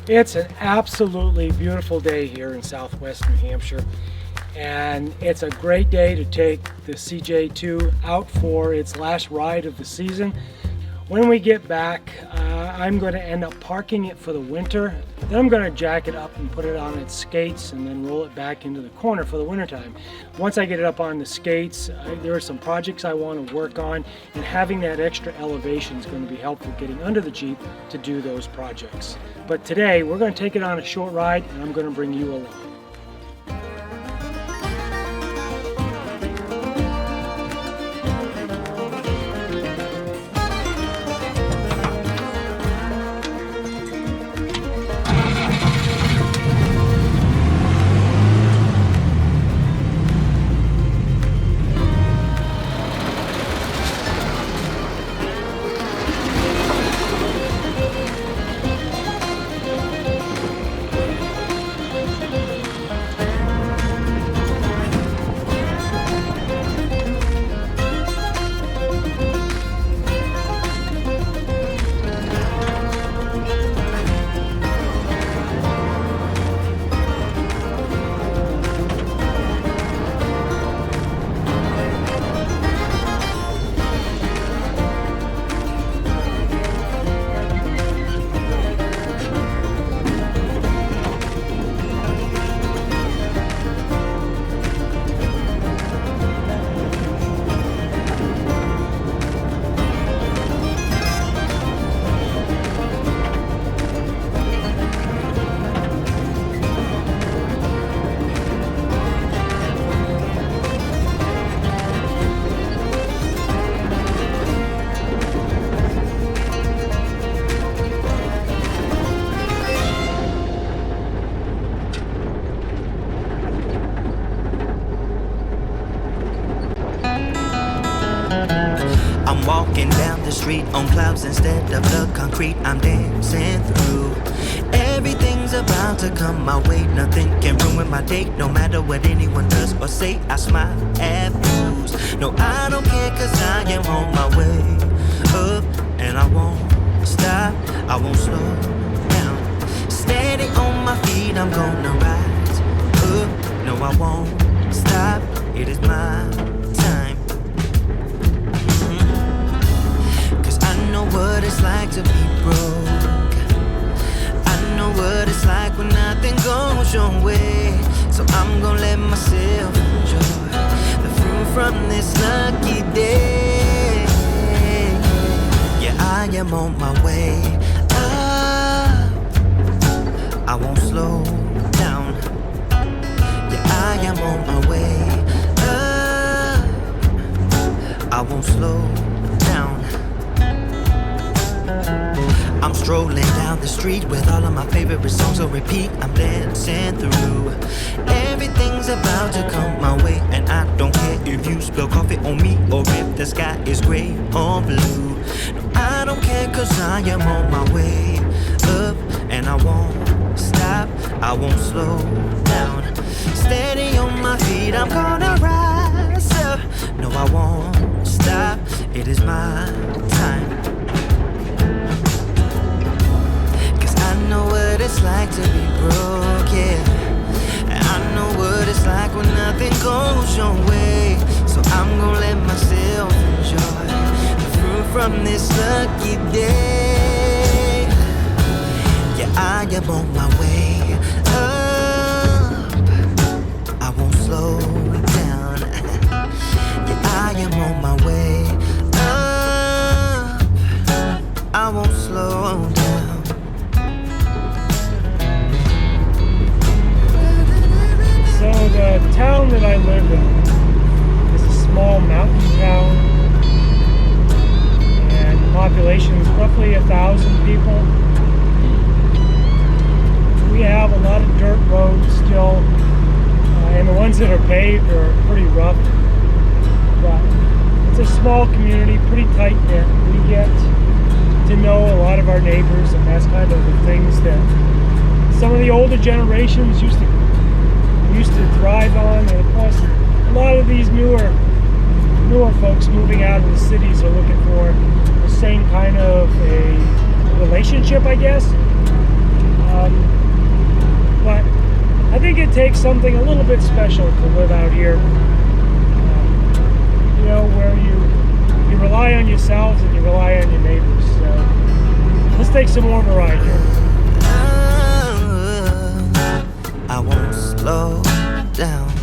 It's an absolutely beautiful day here in southwest New Hampshire, and it's a great day to take the CJ2 out for its last ride of the season. When we get back, I'm going to end up parking it for the winter. Then I'm going to jack it up and put it on its skates and then roll it back into the corner for the wintertime. Once I get it up on the skates, there are some projects I want to work on, and having that extra elevation is going to be helpful getting under the Jeep to do those projects. But today we're going to take it on a short ride, and I'm going to bring you along. I'm walking down the street on clouds instead of the concrete I'm dancing through. Everything's about to come my way, nothing can ruin my day. No matter what anyone does or say, I smile at fools. No, I don't care, cause I am on my way up, and I won't stop, I won't slow down. Steady on my feet, I'm gonna rise up. No, I won't stop, it is my time. I know what it's like to be broke. I know what it's like when nothing goes your way. So I'm gonna let myself enjoy the fruit from this lucky day. Yeah, I am on my way up, I won't slow down. Yeah, I am on my way up, I won't slow down. I'm strolling down the street with all of my favorite songs on repeat. I'm dancing through. Everything's about to come my way, and I don't care if you spill coffee on me or if the sky is gray or blue. No, I don't care, cause I am on my way up, and I won't stop, I won't slow down. Steady on my feet, I'm gonna rise up. No, I won't stop, it is my time. I know what it's like to be broke, yeah. And I know what it's like when nothing goes your way. So I'm gonna let myself enjoy the fruit from this lucky day. Yeah, I am on my way up, I won't slow down. Yeah, I am on my way up, I won't slow down. So the town that I live in is a small mountain town, and the population is roughly 1,000 people. We have a lot of dirt roads still, and the ones that are paved are pretty rough. But it's a small community, pretty tight knit. We get to know a lot of our neighbors, and that's kind of the things that some of the older generations used to thrive on. And of course, a lot of these newer folks moving out of the cities are looking for the same kind of a relationship, I guess. takes something a little bit special to live out here. You know, where you rely on yourselves and you rely on your neighbors. So let's take some more of a ride here. I won't slow down.